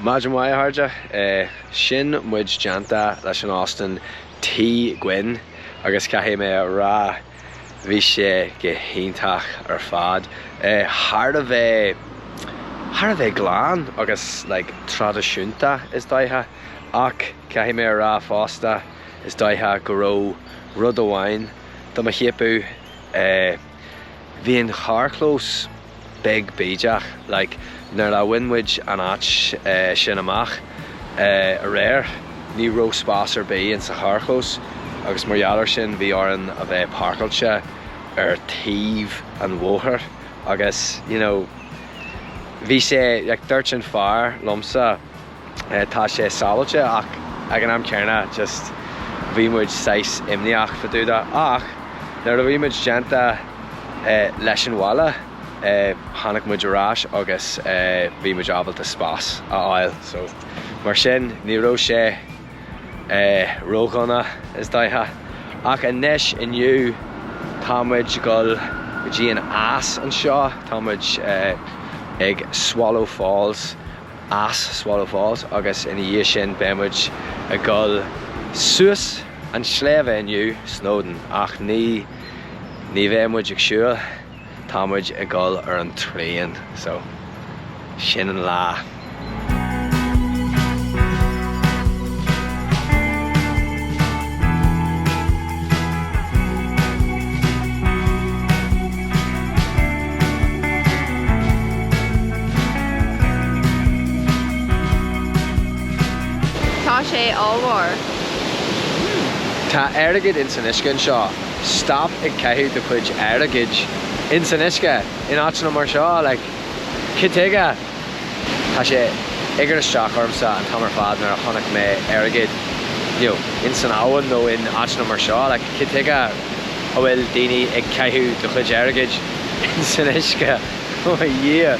Imagine why harja shin muid janta leis an Austin tí gwyn agus caithfidh mé rá bhí sé go hiontach ar fad. Thar a bheith glán agus like tradiisiúnta is daithe ach caithfidh mé rá fásta is daithe go raibh rud amháin do a chéipú bhíon charclós big bídeach like nuair a bhainmuid an áit sin amach a réir ní raibh spás ar bí in sa charclós agus margheallar sin bhí orann a bheith páircailte ar taobh an bhóthar agus bhí sé ag dúirt sin fearr lomsa tá sé sábailte ach ag an am cearna just bhí muid 6 imneach faúda ach nuair a bhí muid genta leis an bhaile tháinig muid arás agus bhí muid ábalta spás a áil so mar sin ní raibh sé róghana is daithe ach inis inniu tá muid go dtí an as an seo tá muid ag Swallow Falls agus ina dhé sin ben muid a gol suas an sléibhe inniu Snowdon ach ní bheith muid ag siúil tá muid a gol ar an tréan so sin an lá. Tá sé ámhar. Tá airgid in san uisce seo stop ag ceithú de chuid airgid in san uisce in áitina mar seo like citeige tá sé igar isteach ormsa an tamar fad nar a chonaic mé airgid in san áhan nó in áitina mar seo like citeige a bhfuil daoine ag ceithú de chuid airgid in san uisce yeah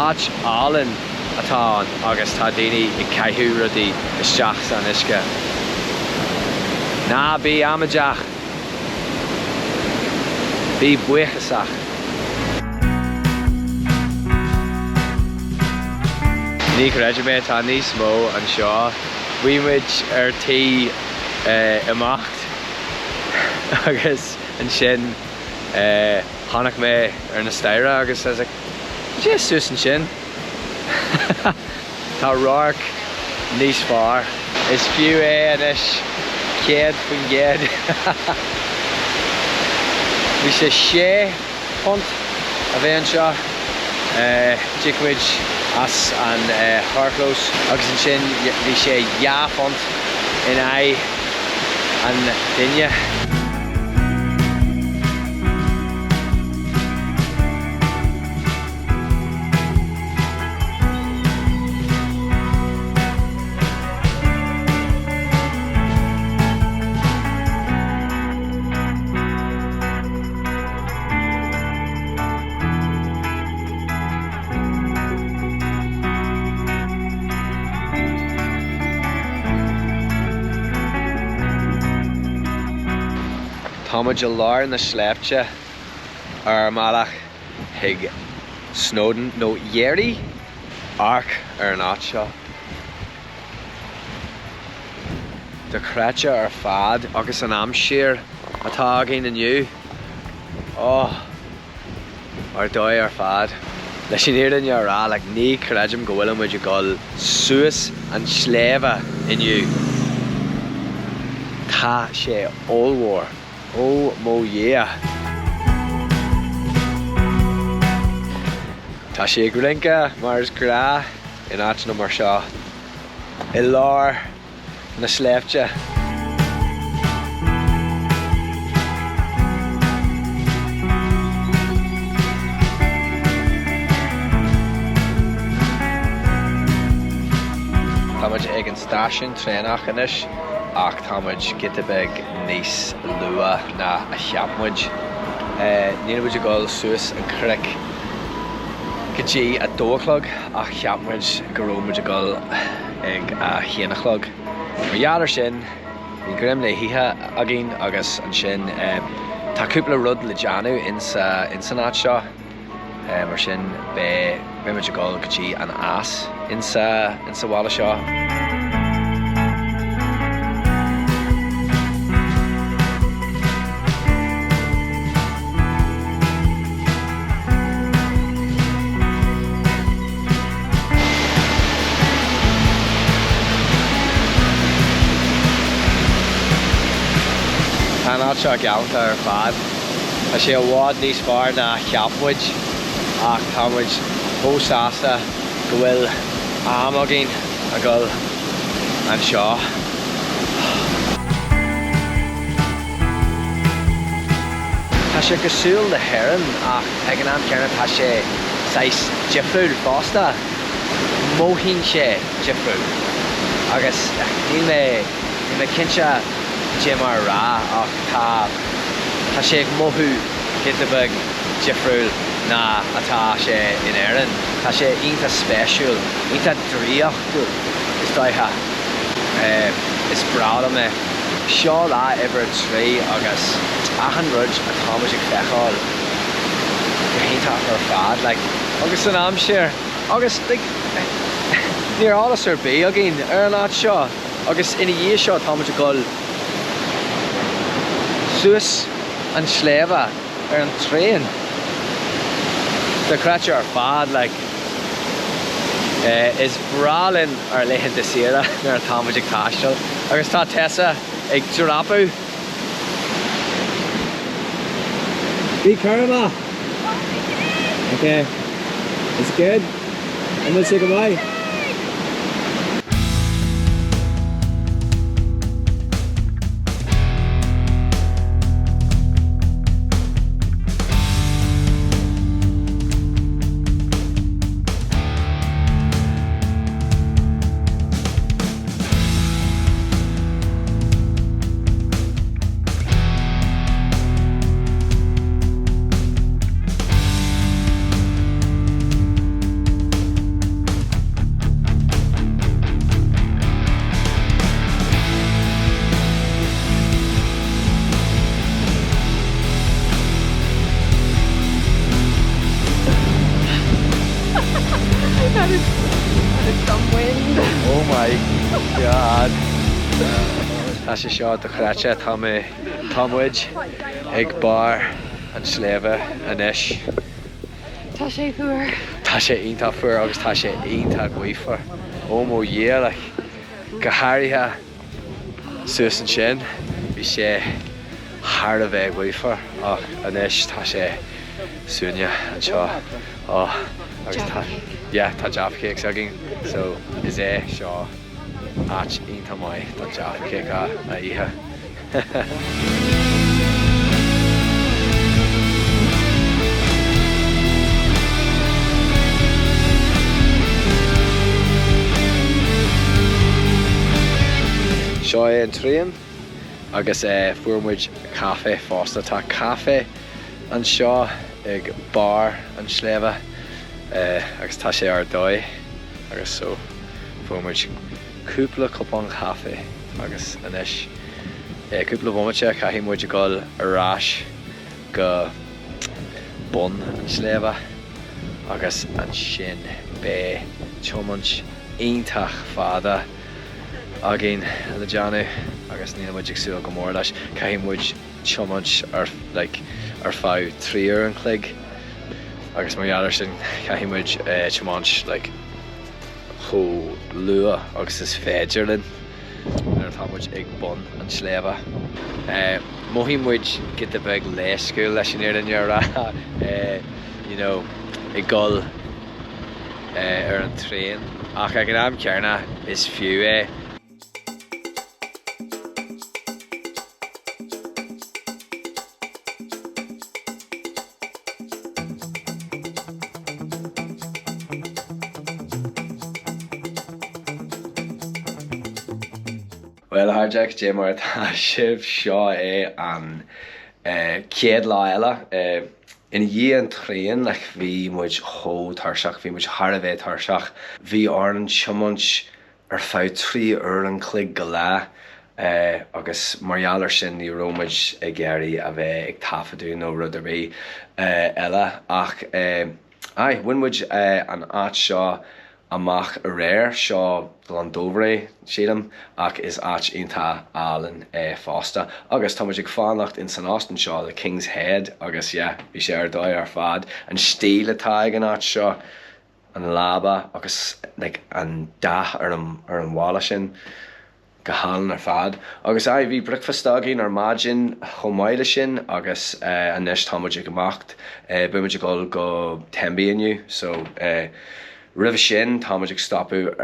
áit álan atá agus tá daoine ag ceithú rudaí isteach san uisce. Na bí amadeach bí buchasach. Ní creide mé tá níos mó an seo bhuimuid ar tí imacht agus an sin tháinig mé ar na staire agus as sé suas an sin tá ráirc níos fearr is fiú inis chéad faoin gcéad bhí sé 6 punt a bheith an seo dicuid as an charclós agus an sin bhí sé 2 punt in aghaidh an duine. Tá muid a lár na sléibte ar malach ag Snowdon nó dhéirí arc ar an áit seo. De chreite ar fad agus an amsir atá agén inniu ar dóid ar fad. Leis sin éireann rá le ní chreidim go bhfuil muid a gol suas an sléibhe inniu. Tá sé ómhór mó yeah. Tá sé go rinca mar is gra in áitina mar seo I lár na sléibte. Tá muid ag an stáisiún trénach inis ach tá muid gitabeg níos lua na a cheapmuid. Ní muid a gáil suas an cric go dtí a 2:00 ach cheapmuid go raibh muid a gáil ag a 1:00. Margheallar sin ní grim le hithe agén agus an sin tá cúpla rud le deanú in san áit seo mar sin be muid a gáil go dtí an as in sa bhla seo. Tá ná seo geanta ar fad. Tá sé bhád níos fearr na cheapmuid ach tá muid bósásta go bhfuil am agin a gcuil an seo. Tá sé go súil na hÉireann ach ag an am cearna tá sé sais difriúil fásta. Móthín sé difriúil. Agus ní mé cinse Jim mar rá ach tá sé ag mothú cinnte difriúil na atá sé in éireann. Tá sé ionta spéisiúil, ionta dríochtú is dóithe. Is brád me seo lá ibre trí agus achan rud atá muid ag feicáil go héintach ar fad agus an amsir agus níor álas ar bí a gin ar an áit seo agus ina dhé seo tá muid a gcuil suas an sléibhe ar an tréin. De craite ar fad is brálinn ar léithin de siara nar tá muid ag taistil agus tá Tessa ag dúrapu. Be Karma. Okay. It's good. I'm gonna say goodbye. That is some wind. Oh my god. Tá sé seo do chráite tá muid ag bar an sléibhe inis. Tá sé fuair. Tá sé ionta fuair agus tá sé ionta ghuaoifar. Ó mó dhé go háirithe suas an sin, bhí sé thar a bheith ghuaoifar ach inis tá sé súine an seo. Agus tá Jaffa cakes agin, so is é seo áit ionta mai tá Jaffa cake a ihe. Seo é an tríon agus fuairmuid cafe fásta. Tá cafe an seo ag bar an sléibhe agus tá sé ar dóid agus so fuairmuid cúpla cupán cafe agus inis cúpla bhumaite caithfí muid a gcuil arás go bun an sléibhe agus an sin bé tiomant iontach fada agin an na deanú agus níl muid ag súil go mór leis caithfí muid tiomant ar fáil 3 uair an chloig agus mar dheallar sin caithfí muid tiomant cho lua agus is féidirlinn ar tá muid ag bun an sléibhe. Móithín muid go de beag léisciúil leis an éireann rá i gcuil ar an tréin ach ag an am cearna is fiú é. Well, Harjack, dé mar tá sibh seo é an chéad lá eile. Ina dhé an tréin bhí muid chó tarseach, bhí muid thar a bheith tarseach. Bhí áran tiomant ar fáil 3 uair an chloig go le agus mar dheallar sin ní raibh ag géirí a bheith ag taifeadú nó rud a bhí eile ach Aye, winmuid an áit seo amach a réir seo an dóbhré siadam ach is áit ionta Alan fásta. Agus tá muid ag fánacht in San Austin seo the King's Head agus bhí sé ar dóigh ar fad an stíl atá ag an áit seo an lába agus an dath ar an bhála sin go hálan ar fad. Agus bhí breicfast agin ar maidin chomáile sin agus anis tá muid ag amacht bu muid go tembi inniu so Rih sin tá muid ag stopú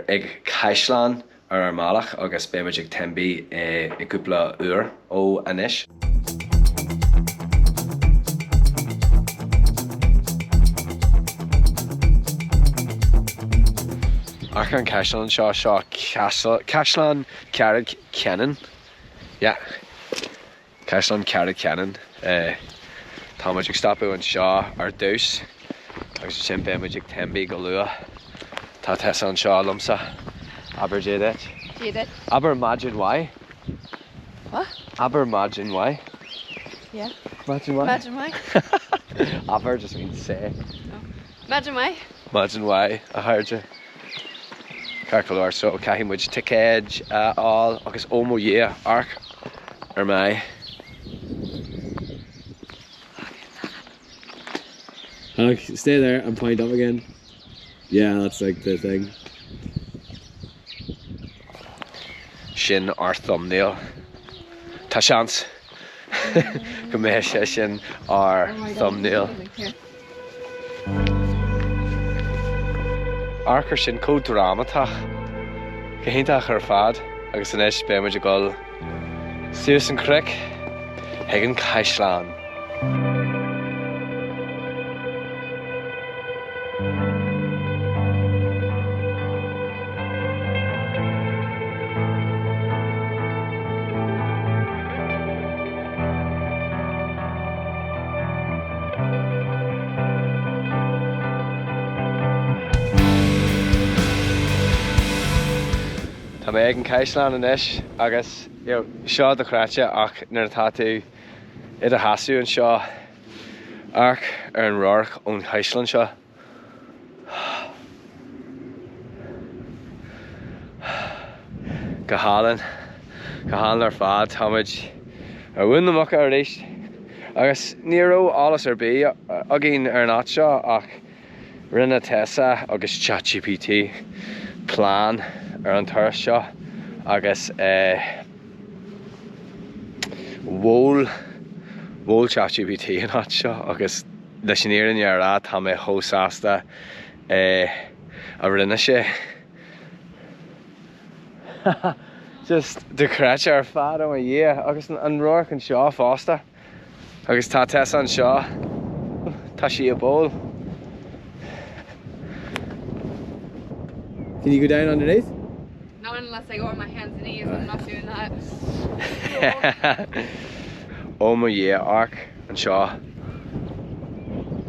ag Caisleán ar Malach agus bé muid ag tembi i cúpla uair ó anis. Ach an Caisleán seo Caisleán chéad ceann. Caisleán chéad ceann. Tá muid ag stopú an seo ar dús. Agus sin bé muid ag tembi go lua. Tá tesa an seo lumsa. Aber Jadit. Aber imagine why. What? Aber imagine why. Yeah. Imagine why. Imagine why. Aber just means say. Oh. Imagine why. Imagine why. I heard you. Carcolor so cahi muid ticéid all agus ómó arc ar mai. Stay there and point up again. Yeah, that's like the thing. Sin our thumbnail. Tá seans. Go mé sé sin our thumbnail. Arcar sin códrámatach. Céhéntach ar fad agus inis bé muid go Suas an Cric ag an Caisleán. Tá mé ag an Caisleán inis agus seo do chráite ach nuair atá tú iad a hasú an seo arc ar an rorch ón Caisleán seo. Go hálan ar fad tá muid ar bhain amach ar éis agus ní raibh álas ar bí agin ar an áit seo ach rinne Tessa agus ChatGPT plán ar an turas seo agus bhól ChatGPT an áit seo agus leis an éireann ar rá tá mé hósásta a rinne sé. Just de chráite ar fad ó agus an roirc an seo fásta agus tá Tessa an seo tá sí a ból. Can you go down underneath? Not unless I go on my hands and knees, I'm not doing that. Oh my arc an seo.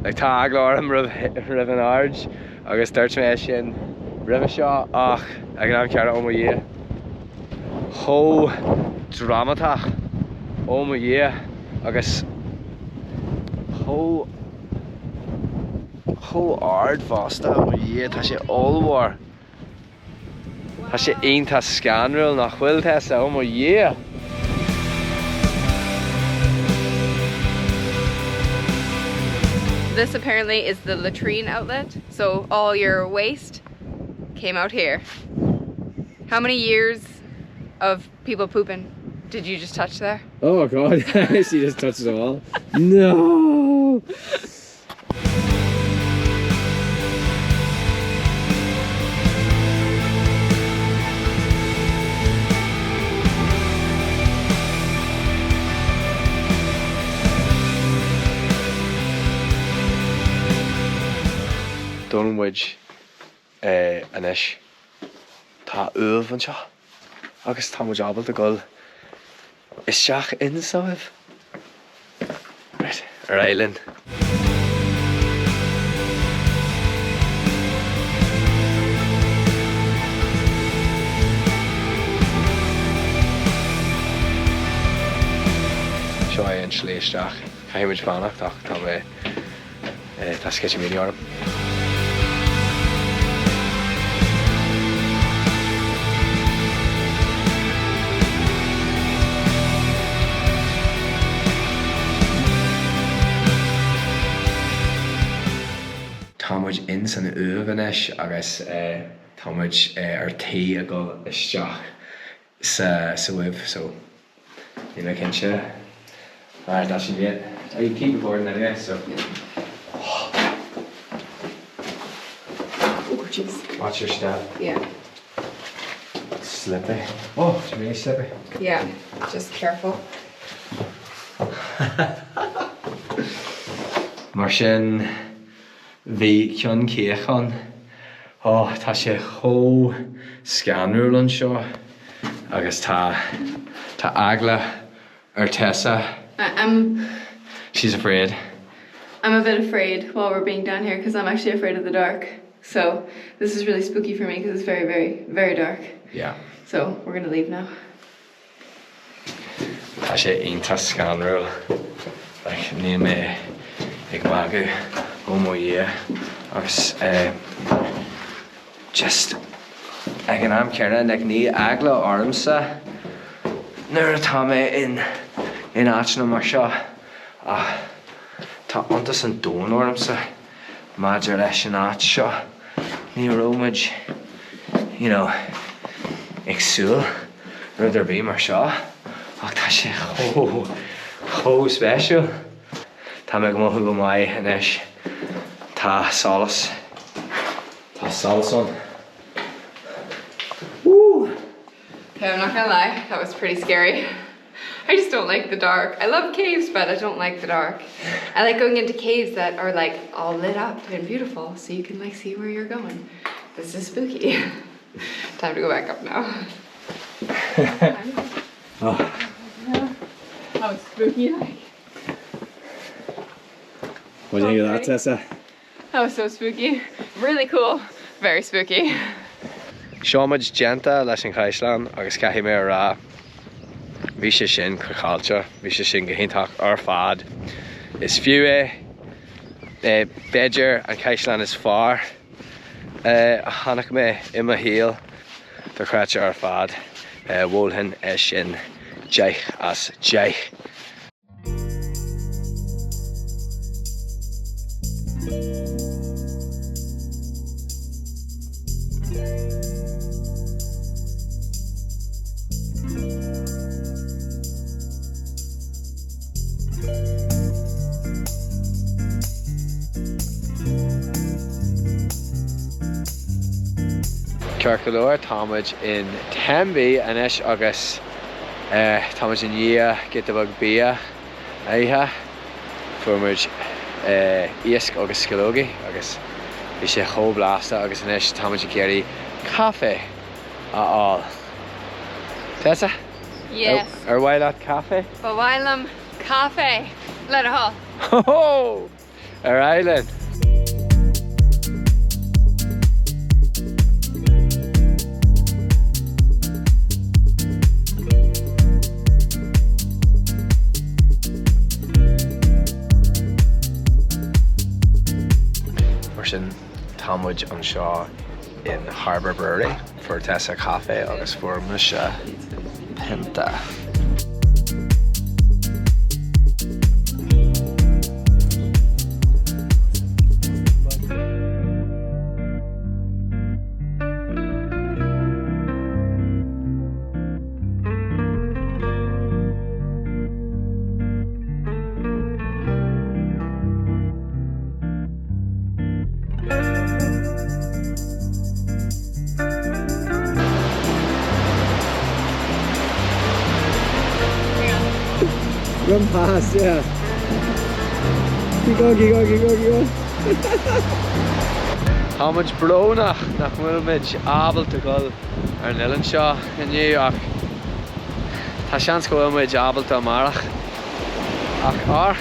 Like tá aglár am rih an arge agus dúirt mé sin rih seo ach ag an cearna oh my Ho dramatach oh my agus ho ard fásta oh my tá sé allmhór. Tá sé aontas scanrúil nach bhfuil Tessa oh my This apparently is the latrine outlet, so all your waste came out here. How many years of people pooping did you just touch there? Oh god, she just touched it all. No! Donmuid anis tá uamh an seo agus tá muid abal a gol is seach in samh right ar eile. Seo é an sléisteach caiimiid fánach tá mé tá skeisi mí orm. inis agus támuid ar tí a go isteach sa wibh, so you know cinse. Alright, that should be it. Oh, you keep recording anyway, so. Oh, jeez. Watch your step. Yeah. Slippy. Oh, it's really slippy. Yeah, just careful. Mar sin bhí ceann céachan. Oh, tá sé chó scanrúil an seo agus tá agla ar Tessa. She's afraid. I'm a bit afraid while we're being down here because I'm actually afraid of the dark. So this is really spooky for me because it's very, very, very dark. Yeah. So we're gonna leave now. Tá sé iontas scanrúil. Like, ní mé ag magu ó mó dhé agus just ag an am cearna ag ní agla ormsa nuair atá mé in áitna mar seo ach tá antas an dón ormsa maidir leis an áit seo ní róid you know agsúil ruidir bí mar seo ach tá sé chó special. Tá me go mthú go maiid inis tá solas on. Woo! Okay, I'm not gonna lie, that was pretty scary. I just don't like the dark. I love caves, but I don't like the dark. I like going into caves that are like all lit up and beautiful, so you can like see where you're going. This is spooky. Time to go back up now. Oh. How spooky like. What do you think of that, Tessa? That was so spooky. Really cool. Very spooky. Seomid genta leis an Ghaeilge agus caithfí mé rá. Bhí sé sin caiilte, bhí sé sin gohéintach ar fad. Is fiú beidir an Ghaeilge is far. Hanach mé ima híal do chráite ar fad. Bhólthain sin deich as deich. Circular támuid in Tembe inis agus támuid in dhé gitabag bia aithe fuamuid iasc agus scilógaí agus bhí sé chó blasta agus inis támuid in céirí cafe all. Tessa? Yes. Ar bhaile cafe? Bawailam cafe. Let it haul. Ho! Ar island. Sin támuid an seo in Harbour Brewery for Tessa Cafe agus for Musha Pinta. Run past, yeah. Keep going. How much brona nach bhfuil ábalta goil ar an uileán seo inniu ach tá seans go bhfuil muid ábalta amárach ach ar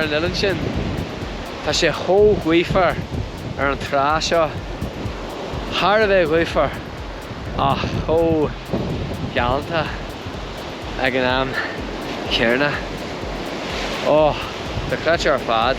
an uileán sin tá sé chó ghuaifar ar an trá seo thar a bheith ghuaifar ach chó geallanta ag an am cearna. Oh, the clutch ar fad.